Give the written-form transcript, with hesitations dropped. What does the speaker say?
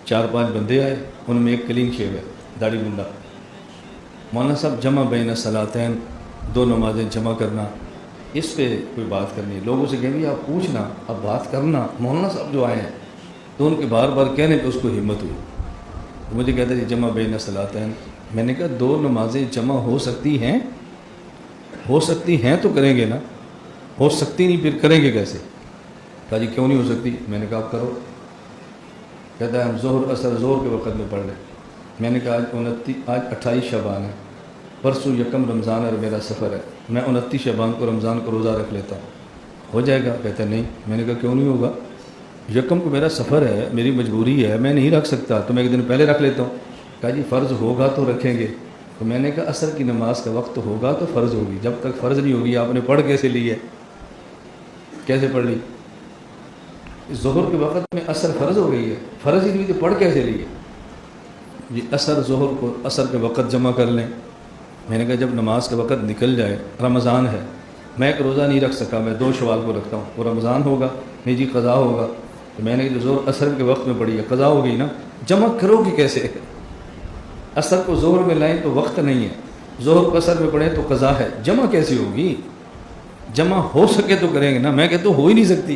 4-5 بندے آئے، ان میں ایک کلین شیو ہے، داڑھی بندہ۔ مولانا صاحب جمع بین الصلاتین، 2 نمازیں جمع کرنا، اس پہ کوئی بات کرنی ہے۔ لوگوں سے کہیں آپ پوچھنا، اب بات کرنا۔ مولانا صاحب جو آئے ہیں تو ان کے بار بار کہنے پہ اس کو ہمت ہوئی، مجھے کہتے ہیں جمع بین الصلاتین۔ میں نے کہا 2 نمازیں جمع ہو سکتی ہیں؟ ہو سکتی ہیں تو کریں گے نا، ہو سکتی نہیں پھر کریں گے کیسے؟ کہا جی کیوں نہیں ہو سکتی؟ میں نے کہا آپ کرو۔ کہتا ہے ہم ظہر اثر ظہر کے وقت میں پڑھ لیں۔ میں نے کہا آج 28 شعبان ہے، پرسوں 1 رمضان اور میرا سفر ہے، میں 29 شعبان کو رمضان کو روزہ رکھ لیتا ہوں، ہو جائے گا؟ کہتا ہے نہیں۔ میں نے کہا کیوں نہیں ہوگا؟ 1 کو میرا سفر ہے، میری مجبوری ہے، میں نہیں رکھ سکتا، تو میں 1 دن پہلے رکھ لیتا ہوں۔ کہا جی فرض ہوگا تو رکھیں گے۔ تو میں نے کہا عصر کی نماز کا وقت ہوگا تو فرض ہوگی، جب تک فرض نہیں ہوگی آپ نے پڑھ کیسے لی ہے؟ کیسے پڑھ لی؟ ظہر کے وقت میں عصر فرض ہو گئی ہے، فرض ہی نہیں تو پڑھ کیسے لی ہے؟ جی عصر ظہر کو عصر کے وقت جمع کر لیں۔ میں نے کہا جب نماز کا وقت نکل جائے، رمضان ہے، میں ایک روزہ نہیں رکھ سکا، میں 2 شوال کو رکھتا ہوں، وہ رمضان ہوگا، نہیں جی قضا ہوگا۔ تو میں نے جو ظہر عصر کے وقت میں پڑھی ہے قضا ہو گئی نا، جمع کرو گی کیسے؟ عصر کو ظہر میں لائیں تو وقت نہیں ہے، ظہر کو عصر میں پڑھیں تو قضا ہے، جمع کیسی ہوگی؟ جمع ہو سکے تو کریں گے نا، میں کہتا ہوں ہو ہی نہیں سکتی۔